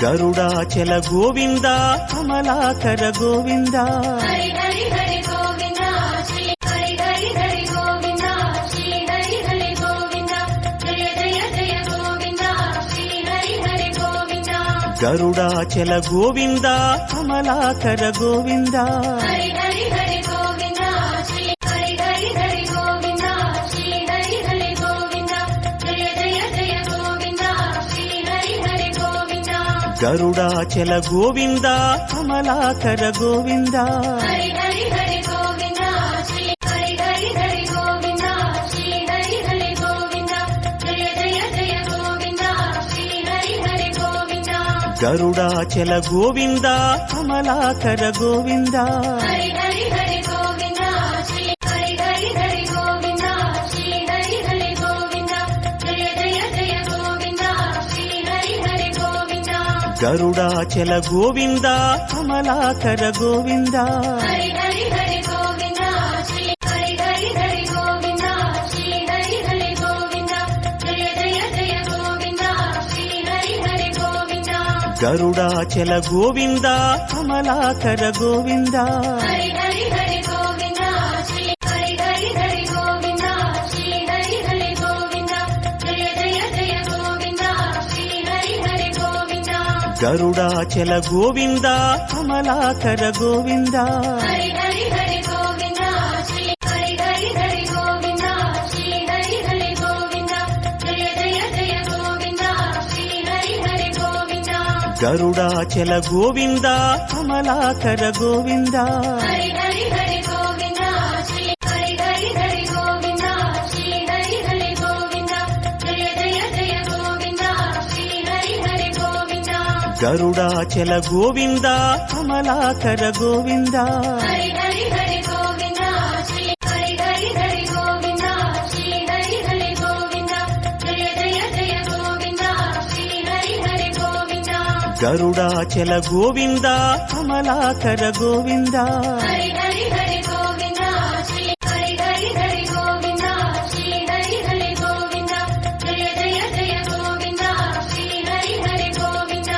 Garudachala Govinda Kamalakara Govinda Hari Hari Hari Govinda Shri Hari Hari Hari Govinda Shri Hari Hari Govinda Jaya Jaya Jaya Govinda Shri Hari Hari Govinda Garudachala Govinda Kamalakara Govinda Hari Hari Hari Govinda Shri Hari Hari Hari Govinda Shri Hari Hari Govinda Jaya Jaya Jaya Govinda Shri Hari Hari Govinda Garudachala Govinda Kamalakara Govinda Hari Hari Hari Govinda Shri Hari Hari Hari Govinda Shri Hari Hari Govinda Jaya Jaya Jaya Govinda Shri Hari Hari Govinda Garudachala Govinda Kamalakara Govinda Hari Hari Hari Govinda Shri Hari Hari Hari Govinda Shri Hari Hari Govinda Jaya Jaya Jaya Govinda Shri Hari Hari Govinda Garudachala Govinda Kamalakara Govinda Hari Hari Hari Govinda Shri Hari Hari Hari Govinda Shri Hari Hari Govinda Jaya Jaya Jaya Govinda Shri Hari Hari Govinda Garudachala Govinda Kamalakara Govinda Hari Hari Hari Govinda Shri Hari Hari Hari Govinda Shri Hari Hari Govinda Jaya Jaya Jaya Govinda Shri Hari Hari Govinda Garudachala Govinda Kamalakara Govinda Hari Hari Hari Govinda Shri Hari Hari Hari Govinda Shri Hari Hari Govinda Jaya Jaya Jaya Govinda Shri Hari Hari Govinda Garudachala Govinda Kamalakara Govinda Hari Hari Hari Govinda Shri Hari Hari Hari Govinda Shri Hari Hari Govinda Jaya Jaya Jaya Govinda Shri Hari Hari Govinda Garudachala Govinda Kamalakara Govinda Hari Hari Hari Govinda Shri Hari Hari Hari Govinda Shri Hari Hari Govinda Jaya Jaya Jaya Govinda Shri Hari Hari Govinda Garudachala Govinda Kamalakara Govinda Hari Hari Hari Govinda Shri Hari Hari Hari Govinda Shri Hari Hari Govinda Jaya Jaya Jaya Govinda Shri Hari Hari Govinda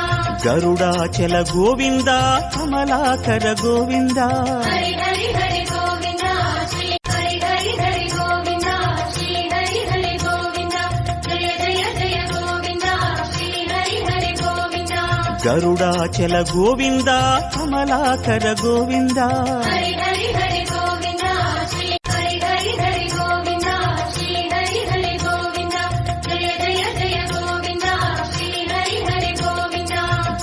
Garudachala Govinda Kamalakara Govinda Hari Hari Hari Govinda Shri Hari Hari Hari Govinda Shri Hari Hari Govinda Jaya Jaya Jaya Govinda Shri Hari Hari Govinda Garudachala Govinda Kamalakara Govinda Hari Hari Hari Govinda Shri Hari Hari Hari Govinda Shri Hari Hari Govinda Jaya Jaya Jaya Govinda Shri Hari Hari Govinda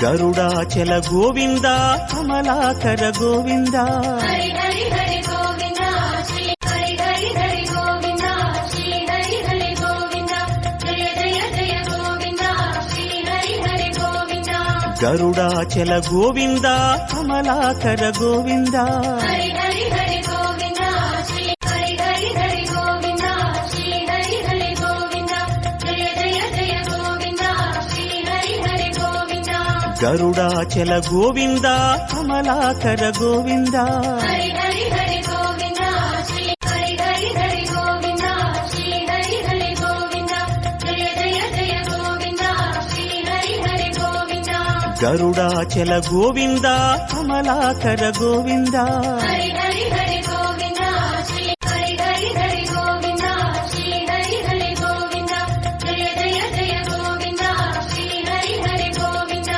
Garudachala Govinda Kamalakara Govinda Hari Hari Hari Govinda Shri Hari Hari Hari Govinda Shri Hari Hari Govinda Jaya Jaya Jaya Govinda Shri Hari Hari Govinda Garudachala Govinda Kamalakara Govinda Hari Hari Hari Govinda Shri Hari Hari Hari Govinda Shri Hari Hari Govinda Jaya Jaya Jaya Govinda Shri Hari Hari Govinda Garudachala Govinda Kamalakara Govinda Hari Hari Hari Govinda Shri Hari Hari Hari Govinda Shri Hari Hari Govinda Jaya Jaya Jaya Govinda Shri Hari Hari Govinda Garudachala Govinda Kamalakara Govinda Hari Hari Hari Govinda Shri Hari Hari Hari Govinda Shri Hari Hari Govinda Jaya Jaya Jaya Govinda Shri Hari Hari Govinda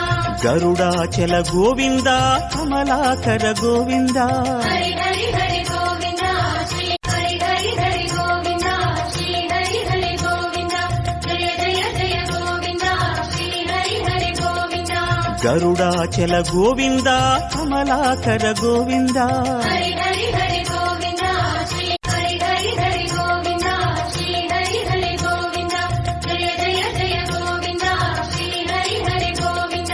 Garudachala Govinda Kamalakara Govinda Hari Hari Hari Govinda Shri Hari Hari Hari Govinda Shri Hari Hari Govinda Jaya Jaya Jaya Govinda Shri Hari Hari Govinda Garudachala Govinda Kamalakara Govinda Hari Hari Hari Govinda Shri Hari Hari Hari Govinda Shri Hari Hari Govinda Jaya Jaya Jaya Govinda Shri Hari Hari Govinda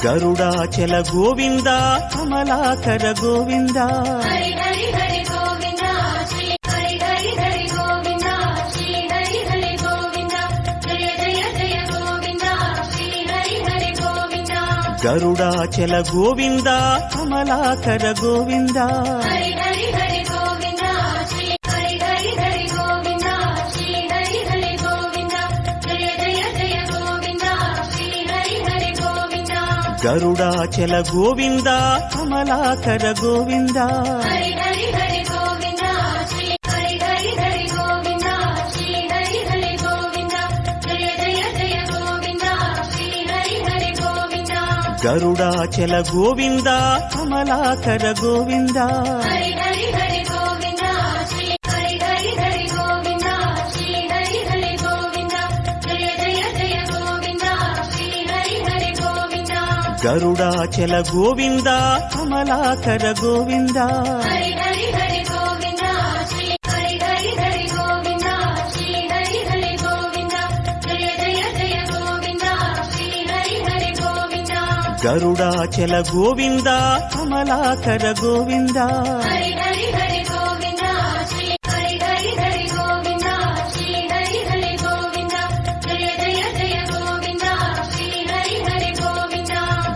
Garudachala Govinda Kamalakara Govinda Hari Hari Hari Govinda Shri Hari Hari Hari Govinda Shri Hari Hari Govinda Jaya Jaya Jaya Govinda Shri Hari Hari Govinda Garudachala Govinda Kamalakara Govinda Hari Hari Hari Govinda Shri Hari Hari Hari Govinda Shri Hari Hari Govinda Jaya Jaya Jaya Govinda Shri Hari Hari Govinda Garudachala Govinda Kamalakara Govinda Hari Hari Hari Govinda Shri Hari Hari Hari Govinda Shri Hari Hari Govinda Jaya Jaya Jaya Govinda Shri Hari Hari Govinda Garudachala Govinda Kamalakara Govinda Hari Hari Hari Govinda Shri Hari Hari Hari Govinda Shri Hari Hari Govinda Jaya Jaya Jaya Govinda Shri Hari Hari Govinda Garudachala Govinda Kamalakara Govinda Hari Hari Hari Govinda Shri Hari Hari Hari Govinda Shri Hari Hari Govinda Jaya Jaya Jaya Govinda Shri Hari Hari Govinda Garudachala Govinda Kamalakara Govinda Hari Hari Hari Govinda Shri Hari Hari Hari Govinda Shri Hari Hari Govinda Jaya Jaya Jaya Govinda Shri Hari Hari Govinda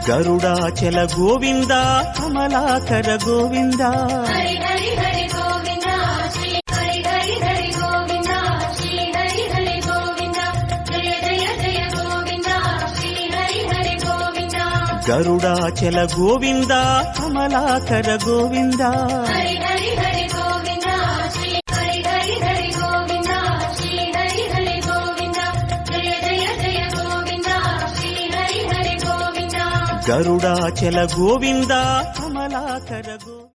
Garudachala Govinda Kamalakara Govinda Hari Hari Hari Govinda Shri Hari Hari Hari Govinda Shri Hari Hari Govinda Jaya Jaya Jaya Govinda Shri Hari Hari Govinda Garudachala Govinda Kamalakara Govinda Hari Hari Hari Govinda Shri Hari Hari Hari Govinda Shri Hari Hari Govinda Jaya Jaya Jaya Govinda Shri Hari Hari Govinda Garudachala Govinda Kamalakara Govinda